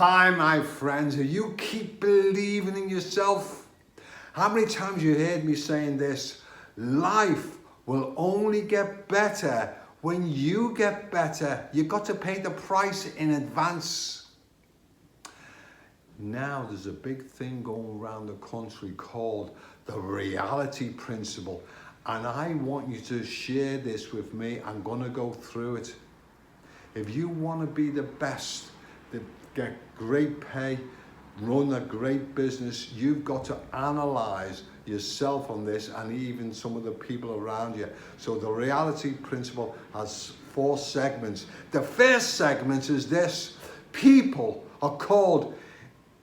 Hi, my friends. You keep believing in yourself. How many times you heard me saying this? Life will only get better when you get better. You've got to pay the price in advance. Now there's a big thing going around the country called the reality principle. And I want you to share this with me. I'm going to go through it. If you want to be the best, to get great pay, run a great business, you've got to analyze yourself on this and even some of the people around you. So the reality principle has 4 segments. The first segment is this: people are called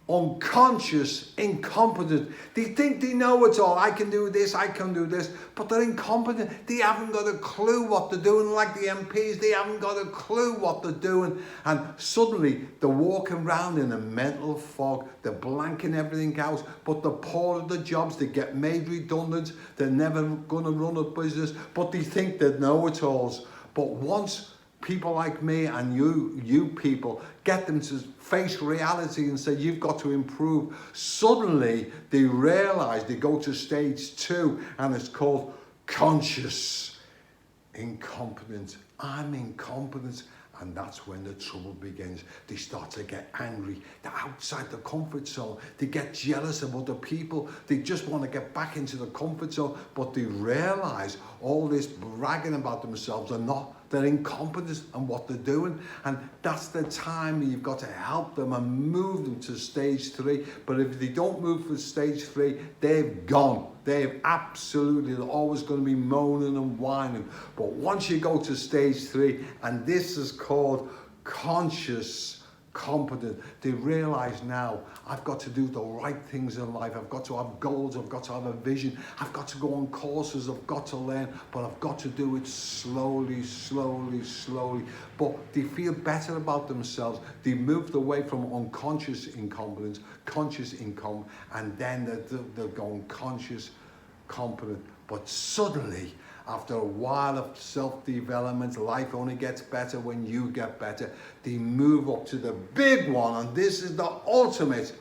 unconscious, incompetent. They think they know it all. I can do this, I can do this, but they're incompetent. They haven't got a clue what they're doing. Like the MPs, they haven't got a clue what they're doing. And suddenly they're walking around in a mental fog. They're blanking everything out, but they're poor at the jobs. They get made redundant. They're never going to run a business, but they think they know it alls. But once people like me and you people get them to face reality and say you've got to improve, suddenly they realize, they go to stage 2, and it's called conscious incompetent. I'm incompetent. And that's when the trouble begins. They start to get angry. They're outside the comfort zone. They get jealous of other people. They just want to get back into the comfort zone. But they realize all this bragging about themselves are not. They're incompetent in what they're doing. And that's the time you've got to help them and move them to stage 3. But if they don't move for stage 3, they've gone. They're always going to be moaning and whining. But once you go to stage 3, and this is called conscious competent, they realize now, I've got to do the right things in life. I've got to have goals. I've got to have a vision. I've got to go on courses. I've got to learn, but I've got to do it slowly. But they feel better about themselves. They moved away from unconscious incompetence, conscious income, and then they're going conscious competent. But suddenly, after a while of self-development, life only gets better when you get better. They move up to the big one, and this is the ultimate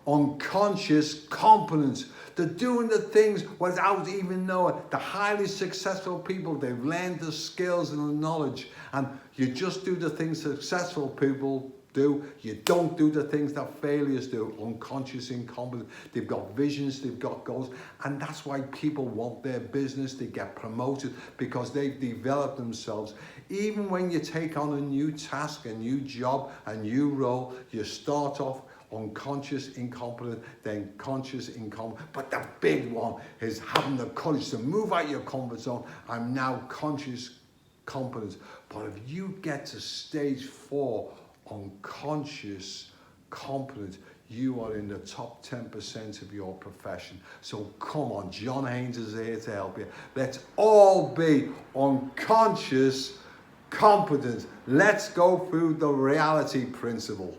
unconscious competence. They're doing the things without even knowing. The highly successful people, they've learned the skills and the knowledge, and you just do the things successful people do. You don't do the things that failures do. Unconscious incompetent. They've got visions, they've got goals, and that's why people want their business. They get promoted because they've developed themselves. Even when you take on a new task, a new job, a new role, you start off unconscious incompetent, then conscious incompetent. But the big one is having the courage to move out your comfort zone. I'm now conscious competent. But if you get to stage 4, unconscious competent, you are in the top 10% of your profession. So come on, John Haynes is here to help you. Let's all be unconscious competent. Let's go through the reality principle.